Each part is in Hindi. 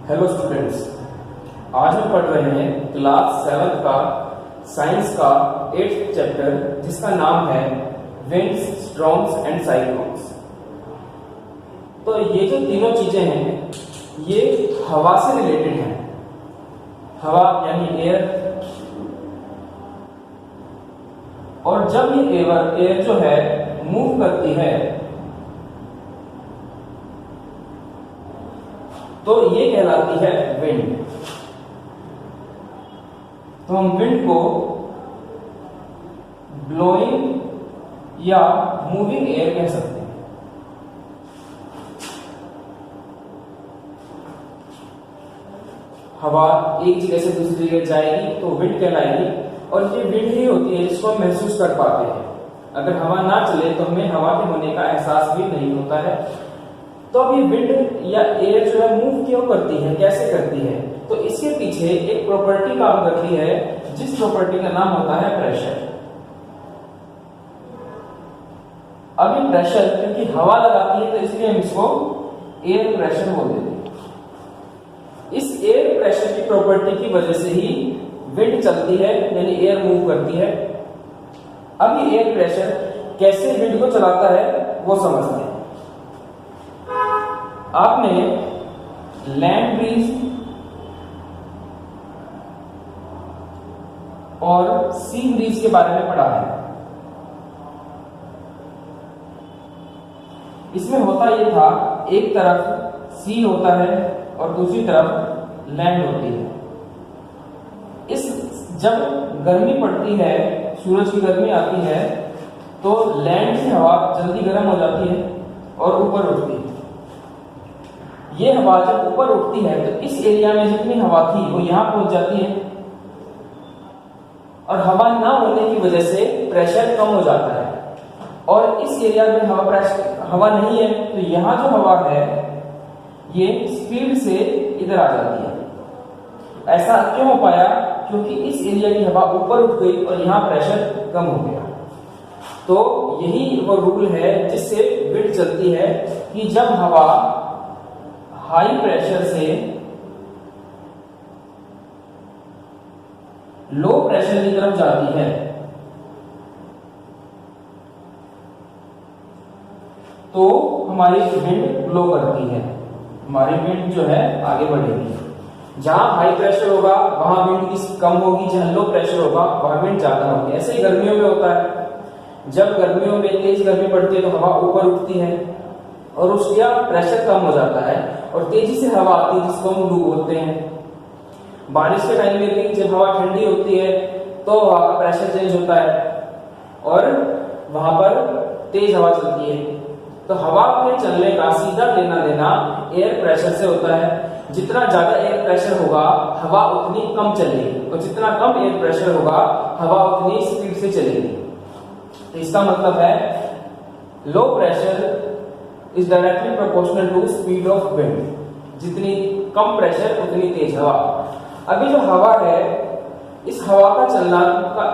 हेलो स्टूडेंट्स, आज हम पढ़ रहे हैं क्लास 7 का साइंस का 8th चैप्टर जिसका नाम है विंड्स, स्टॉर्म्स एंड साइक्लोन्स। तो ये जो तीनों चीजें हैं ये हवा से रिलेटेड हैं। हवा यानी एयर, और जब ये एयर जो है मूव करती है तो ये कहलाती है विंड। तो हम विंड को ब्लोइंग या मूविंग एयर कह सकते हैं। हवा एक जगह से दूसरी जगह जाएगी तो विंड कहलाएगी, और ये विंड ही होती है जिसको हम महसूस कर पाते हैं। अगर हवा ना चले तो हमें हवा के होने का एहसास भी नहीं होता है। तो अब ये विंड या एयर जो है मूव क्यों करती है, कैसे करती है? तो इसके पीछे एक प्रॉपर्टी काम करती है जिस प्रॉपर्टी का नाम होता है प्रेशर। अब ये प्रेशर क्योंकि हवा लगाती है तो इसलिए हम इसको एयर प्रेशर बोल देते हैं। इस एयर प्रेशर की प्रॉपर्टी की वजह से ही विंड चलती है यानी एयर मूव करती है। अब ये एयर प्रेशर कैसे विंड को चलाता है वो समझते हैं। आपने लैंड ब्रीज और सी ब्रीज के बारे में पढ़ा है। इसमें होता यह था, एक तरफ सी होता है और दूसरी तरफ लैंड होती है। जब गर्मी पड़ती है, सूरज की गर्मी आती है तो लैंड की हवा जल्दी गर्म हो जाती है और ऊपर उठती है। ये हवा जब ऊपर उठती है तो इस एरिया में जितनी हवा थी वो यहां पहुंच जाती है, और हवा ना होने की वजह से प्रेशर कम हो जाता है। और इस एरिया में हवा नहीं है तो यहां जो हवा है ये स्पीड से इधर आ जाती है। ऐसा क्यों हो पाया? क्योंकि इस एरिया की हवा ऊपर उठ गई और यहां प्रेशर कम हो गया। तो यही वो रूल है जिससे विंड चलती है कि जब हवा हाई प्रेशर से लो प्रेशर की तरफ जाती है तो हमारी विंड ब्लो करती है, हमारी विंड जो है आगे बढ़ेगी। जहां हाई प्रेशर होगा वहां विंड की कम होगी, जहां लो प्रेशर होगा वहां विंड ज्यादा होगी। ऐसे ही गर्मियों में होता है, जब गर्मियों में तेज गर्मी पड़ती है तो हवा ऊपर उठती है और उसका प्रेशर कम हो जाता है और तेजी से हवा आती है जिसको हम लू बोलते हैं। बारिश के टाइम में भी जब हवा ठंडी होती है तो हवा का प्रेशर चेंज होता है और वहां पर तेज हवा चलती है। तो हवा के चलने का सीधा लेना देना एयर प्रेशर से होता है। जितना ज्यादा एयर प्रेशर होगा हवा उतनी कम चलेगी, और जितना कम एयर प्रेशर होगा हवा उतनी स्पीड से चलेगी। तो इसका मतलब है low pressure is directly proportional to speed of wind। जितनी कम प्रेशर उतनी तेज हवा। अभी जो हवा है इस हवा का चलना का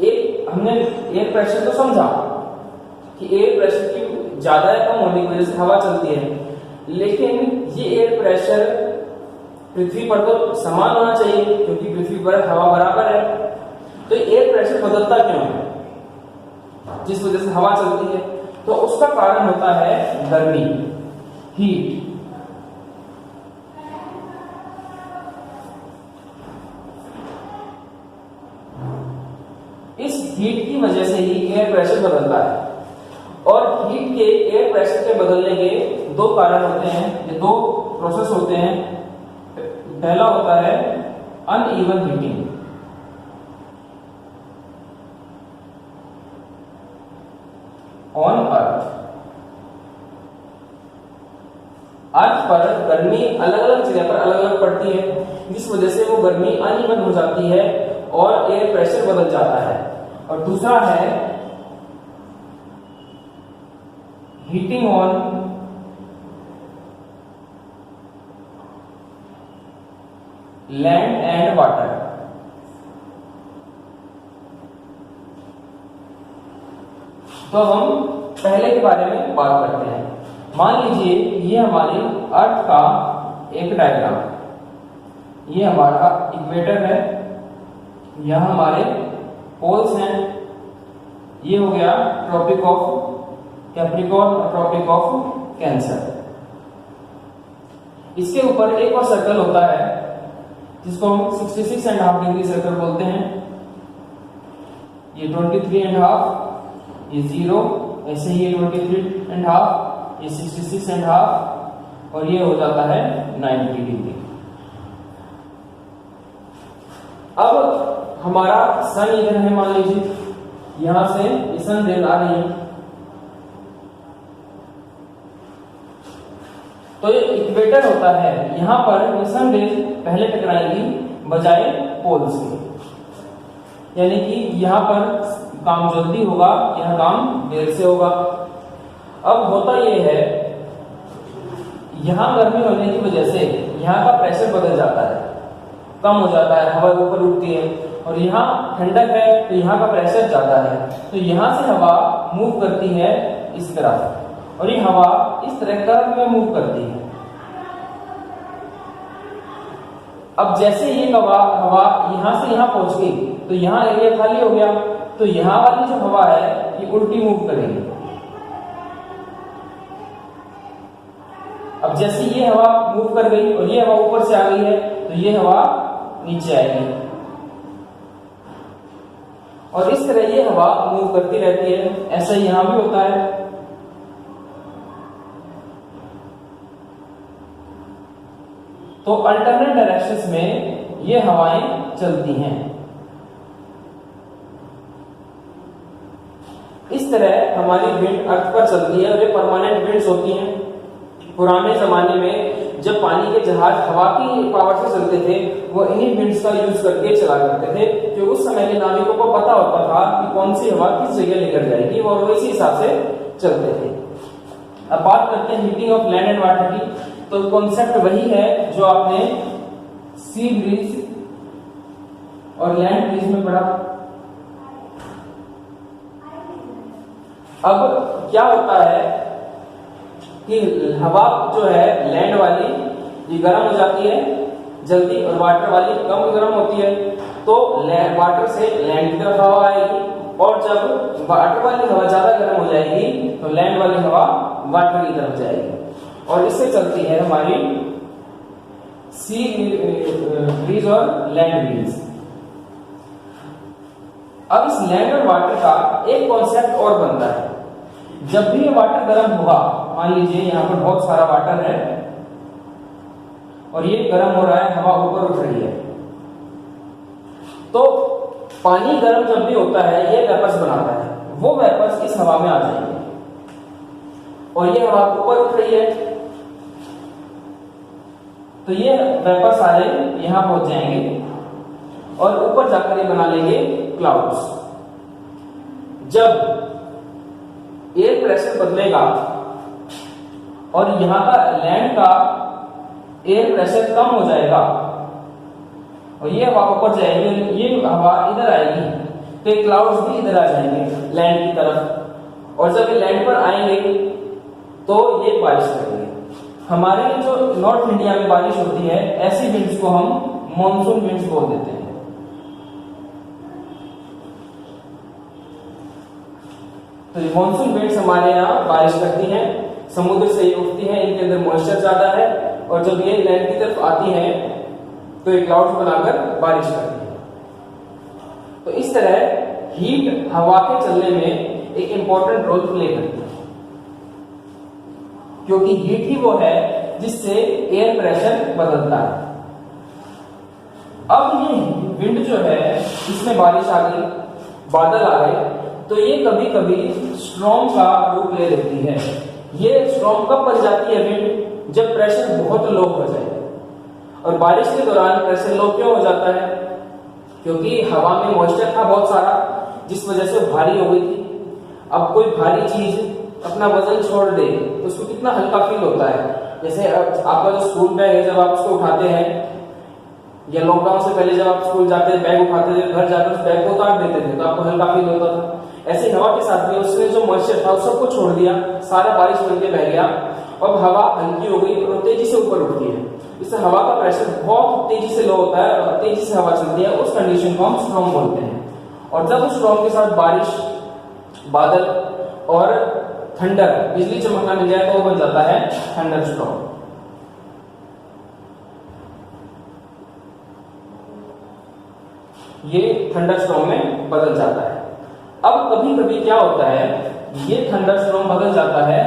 एक हमने एयर प्रेशर तो समझा कि एयर प्रेशर की ज्यादा या कम होने की वजह से हवा चलती है, लेकिन ये एयर प्रेशर पृथ्वी पर तो समान होना चाहिए क्योंकि पृथ्वी पर हवा बराबर है। तो एयर प्रेशर बदलता क्यों है जिस वजह से हवा चलती है? तो उसका कारण होता है गर्मी, हीट। इस हीट की वजह से ही एयर प्रेशर बदलता है, और हीट के एयर प्रेशर के बदलने के दो कारण होते हैं, ये दो प्रोसेस होते हैं। पहला होता है अनइवन हीटिंग। ऑन अर्थ पर गर्मी अलग अलग जगह पर अलग अलग पड़ती है जिस वजह से वो गर्मी अनइवन हो जाती है और एयर प्रेशर बदल जाता है। और दूसरा है heating on land and water. तो हम पहले के बारे में बात करते हैं। मान लीजिए ये हमारी अर्थ का एक डायग्राम, ये हमारा इक्वेटर है, यहाँ हमारे पोल्स हैं, ये हो गया ट्रॉपिक ऑफ कैप्रिकॉर्न और ट्रॉपिक ऑफ कैंसर। इसके ऊपर एक और सर्कल होता है जिसको हम 66.5 डिग्री सर्कल बोलते हैं। ये 23.5, ये 0, ऐसे ही ये 23.5, ये 66.5 और ये हो जाता है 90 डिग्री। अब हमारा सन इधर है, मान लीजिए यहां से ये सन रेज आ रही है, तो ये इक्वेटर होता है, यहां पर ये सन रेज पहले टकराएंगी बजाय पोल्स के, यानी कि यहां पर काम जल्दी होगा, यहां काम देर से होगा। अब होता ये है, यहां गर्मी होने की वजह से यहां का प्रेशर बदल जाता है, कम हो जाता है, हवा ऊपर उठती है, और यहाँ ठंडक है तो यहाँ का प्रेशर ज्यादा है, तो यहाँ से हवा मूव करती है इस तरफ और ये हवा इस तरह कर्व में मूव करती है। अब जैसे ये हवा यहाँ से यहाँ पहुंच गई तो यहाँ एरिया खाली हो गया, तो यहाँ वाली जो हवा है ये उल्टी मूव करेगी। अब जैसे ये हवा मूव कर गई और ये हवा ऊपर से आ गई है तो ये हवा नीचे आएगी, और इस तरह ये हवा मूव करती रहती है। ऐसा यहां भी होता है। तो अल्टरनेट डायरेक्शंस में ये हवाएं चलती हैं। इस तरह हमारी विंड अर्थ पर चलती है और ये परमानेंट विंड्स होती हैं। पुराने जमाने में जब पानी के जहाज हवा की पावर से चलते थे, वो इन्हीं विंड्स का यूज करके चला करते थे, क्योंकि उस समय के नाविकों को पता होता था कि कौन सी हवा किस जगह लेकर जाएगी और वो इसी हिसाब से चलते थे। अब बात करते हैं heating of land and water की, तो कॉन्सेप्ट वही है जो आपने सी ब्रीज और लैंड ब्रीज में पढ़ा। अब क्या होता है कि हवा जो है लैंड वाली ये गर्म हो जाती है जल्दी और वाटर वाली कम गर्म होती है, तो वाटर से लैंड की तरफ हवा आएगी, और जब वाटर वाली हवा ज्यादा गर्म हो जाएगी तो लैंड वाली हवा वाटर की तरफ जाएगी, और इससे चलती है हमारी सी ब्रीज और लैंड ब्रीज। अब इस लैंड और वाटर का एक कॉन्सेप्ट और बनता है। जब भी ये वाटर गर्म होगा, मान लीजिए यहाँ पर बहुत सारा वाटर है और ये गर्म हो रहा है, हवा ऊपर उठ रही है, तो पानी गर्म जब भी होता है ये वेपर्स बनाता है, वो वेपर्स इस हवा में आ जाएंगे और ये हवा ऊपर उठ रही है, तो ये वेपर्स सारे यहां पहुंच जाएंगे और ऊपर जाकर ये बना लेंगे क्लाउड्स। जब एयर प्रेशर बदलेगा और यहां का लैंड का एयर प्रेशर कम हो जाएगा और ये हवा ऊपर जाएगी, ये हवा इधर आएगी, तो ये क्लाउड्स भी इधर आ जाएंगे लैंड की तरफ, और जब ये लैंड पर आएंगे तो ये बारिश करेंगे। हमारे जो नॉर्थ इंडिया में बारिश होती है, ऐसी विंड्स को हम मॉनसून विंड्स बोल देते हैं। तो ये मॉनसून विंड्स हमारे यहाँ बारिश करती हैं, समुद्र से ये उठती हैं, इनके अंदर मॉइस्चर ज्यादा है, और जब ये लैंड की तरफ आती हैं तो ये क्लाउड्स बनाकर बारिश करती है। तो इस तरह हीट हवा के चलने में एक इंपॉर्टेंट रोल प्ले करती है, क्योंकि हीट ही वो है जिससे एयर प्रेशर बदलता है। अब ये विंड जो है, इसमें बारिश आ गई, बादल आ गए, तो ये कभी कभी स्ट्रॉर्म का रूप ले लेती है। ये स्ट्रॉर्म कब बन जाती है विंड? जब प्रेशर बहुत लो हो जाए। और बारिश के दौरान प्रेशर लो क्यों हो जाता है? क्योंकि हवा में मॉइस्चर था बहुत सारा, जिस वजह से भारी हो गई थी। अब कोई भारी चीज अपना वजन छोड़ दे तो उसको कितना हल्का फील होता है। जैसे आपका जो स्कूल बैग है, जब आप उसको उठाते हैं, या लॉकडाउन से पहले जब आप स्कूल जाते थे, बैग उठाते थे, घर जाकर उस बैग को उतार देते थे तो आपको हल्का फील होता था। ऐसे हवा के साथ में उसने जो मॉइस्चर था उस सबको छोड़ दिया, सारा बारिश बन के बह गया, अब हवा हल्की हो गई और तेजी से ऊपर उठती है, इससे हवा का प्रेशर बहुत तेजी से लो होता है और तेजी से हवा चलती है, उस कंडीशन को हम स्टॉर्म बोलते हैं। और जब उस स्टॉर्म के साथ बारिश, बादल और थंडर, बिजली चमकना मिल जाए तो वो बन जाता है थंडर स्टॉर्म। ये थंडर स्टॉर्म में बदल जाता है। अब कभी कभी क्या होता है, ये थंडर स्टॉर्म बदल जाता है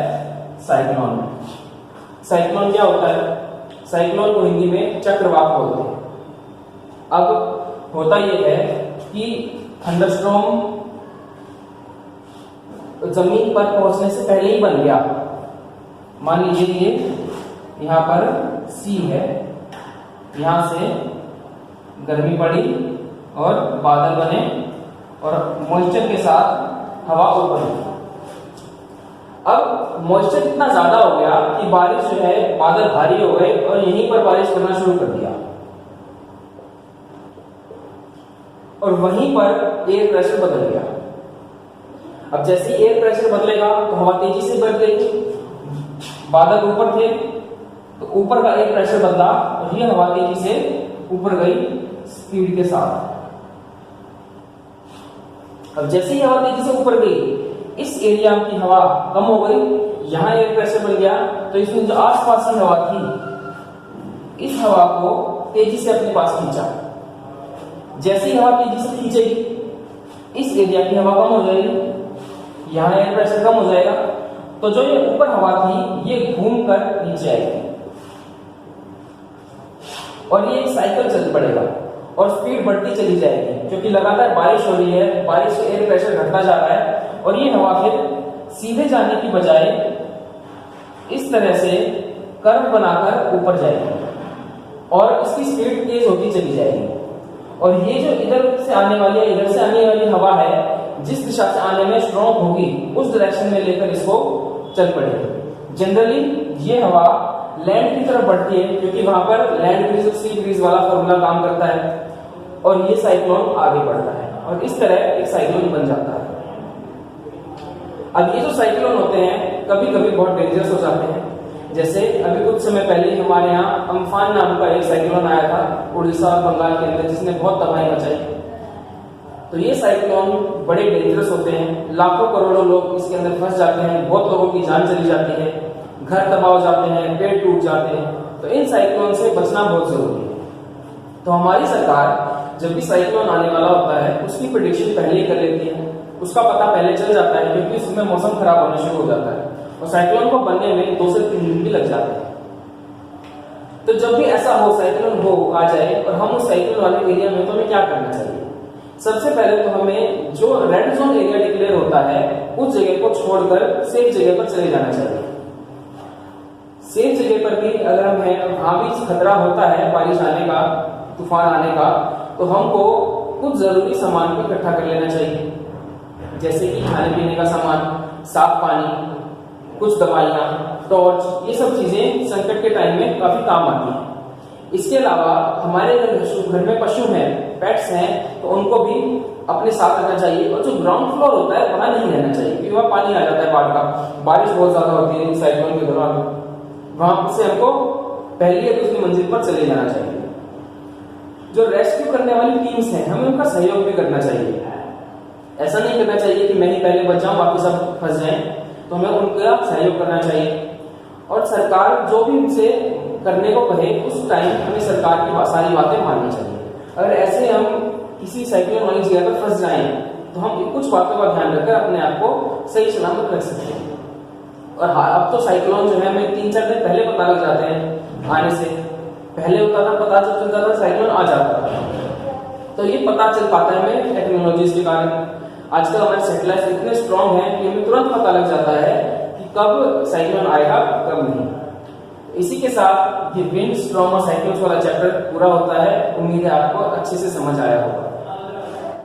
साइक्लोन में। साइक्लोन क्या होता है, साइक्लोन को हिंदी में चक्रवात बोलते हैं। अब होता यह है कि थंडरस्टॉर्म जमीन पर पहुंचने से पहले ही बन गया। मान लीजिए ये यहां पर सी है, यहां से गर्मी पड़ी और बादल बने और मॉइस्चर के साथ हवा ऊपर उठी। अब मॉइस्चर इतना ज्यादा हो गया कि बारिश जो है, बादल भारी हो गए और यहीं पर बारिश करना शुरू कर दिया और वहीं पर एयर प्रेशर बदल गया। अब जैसे एयर प्रेशर बदलेगा तो हवा तेजी से बढ़ गई, बादल ऊपर थे तो ऊपर का एयर प्रेशर बदला और ये हवा तेजी से ऊपर गई स्पीड के साथ। अब जैसे ही हवा तेजी से ऊपर गई, इस एरिया की हवा कम हो गई, यहां एयर प्रेशर बढ़ गया, तो इसमें जो आसपास की हवा थी, इस हवा को तेजी से अपने पास खींचा। जैसे ही हवा तेजी से खींचेगी, इस एरिया की हवा कम हो जाएगी, यहां एयर प्रेशर कम हो जाएगा, तो जो ये ऊपर हवा थी ये घूमकर नीचे आएगी और ये एक साइकिल चल पड़ेगा और स्पीड बढ़ती चली जाएगी, क्योंकि लगातार बारिश हो रही है, बारिश से एयर प्रेशर घटता जा रहा है और ये हवा फिर सीधे जाने की बजाय इस तरह से कर्व बनाकर ऊपर जाएगी और इसकी स्पीड तेज होती चली जाएगी। और ये जो इधर से आने वाली है, इधर से आने वाली हवा है, जिस दिशा से आने में स्ट्रॉन्ग होगी उस डायरेक्शन में लेकर इसको चल पड़ेगी। जनरली ये हवा लैंड की तरफ बढ़ती है, क्योंकि वहां पर लैंड ब्रीज और सी ब्रीज वाला फॉर्मूला काम करता है और ये साइक्लोन आगे बढ़ता है और इस तरह एक साइक्लोन बन जाता है। अब ये जो साइक्लोन होते हैं कभी कभी बहुत डेंजरस हो जाते हैं। जैसे अभी कुछ समय पहले हमारे यहाँ अम्फान नाम का एक साइक्लोन आया था उड़ीसा और बंगाल के अंदर, जिसने बहुत तबाही मचाई। तो ये साइक्लोन बड़े डेंजरस होते हैं, लाखों करोड़ों लोग इसके अंदर फंस जाते हैं, बहुत लोगों की जान चली जाती है, घर तबाह हो जाते हैं, पेड़ टूट जाते हैं। तो इन साइक्लोन से बचना बहुत जरूरी है। तो हमारी सरकार जब भी साइक्लोन आने वाला होता है उसकी प्रेडिक्शन पहले ही कर लेती है, उसका पता पहले चल जाता है, क्योंकि उसमें मौसम खराब होना शुरू हो जाता है और साइक्लोन को बनने में 2 से 3 दिन भी लग जाते हैं। तो जब भी ऐसा हो, साइक्लोन हो आ जाए और हम उस साइक्लोन वाले एरिया में, तो हमें क्या करना चाहिए? सबसे पहले तो हमें जो रेड जोन एरिया डिक्लेयर होता है उस जगह को छोड़कर सेफ जगह पर चले जाना चाहिए। सेफ जगह पर भी अगर हम हैं, वहां भी खतरा होता है बारिश आने का, तूफान आने का, तो हमको कुछ जरूरी सामान को इकट्ठा कर लेना चाहिए, जैसे कि खाने पीने का सामान, साफ पानी, कुछ दवाइयाँ, टॉर्च, ये सब चीजें संकट के टाइम में काफी काम आती हैं। इसके अलावा हमारे घर में पशु हैं, पेट्स हैं, तो उनको भी अपने साथ रखना चाहिए और जो ग्राउंड फ्लोर होता है वहां नहीं रहना चाहिए, क्योंकि वहां पानी आ जाता है बाढ़ का, बारिश बहुत ज्यादा होती है साइक्लोन के दौरान, वहां से हमको पहली या दूसरी मंजिल पर चले जाना चाहिए। जो रेस्क्यू करने वाली टीम्स हैं, हमें उनका सहयोग भी करना चाहिए। ऐसा नहीं करना चाहिए कि मैं ही पहले बच जाऊं बाकी सब फंस जाएं, तो हमें उनका सहयोग करना चाहिए। और सरकार जो भी उनसे करने को कहे उस टाइम हमें सरकार की सारी बातें माननी चाहिए। अगर ऐसे हम किसी साइक्लोन वाली जगह पर फंस जाएं तो हम कुछ बातों का ध्यान रखकर अपने आप को सही सलामत रख सकते हैं। और अब तो साइक्लोन जो है हमें 3-4 दिन पहले पता लग जाते हैं आने से। पहले होता था पता जब चलता था साइक्लोन आ जाता था, तो ये पता चल पाता है हमें टेक्नोलॉजीज के कारण। आजकल हमारे सैटेलाइट इतने स्ट्रांग हैं कि हमें तुरंत पता लग जाता है कि कब साइक्लोन आएगा कब नहीं। इसी के साथ ये विंड स्टॉर्म और साइक्लोन्स वाला चैप्टर पूरा होता है। उम्मीद है आपको अच्छे से समझ आया होगा।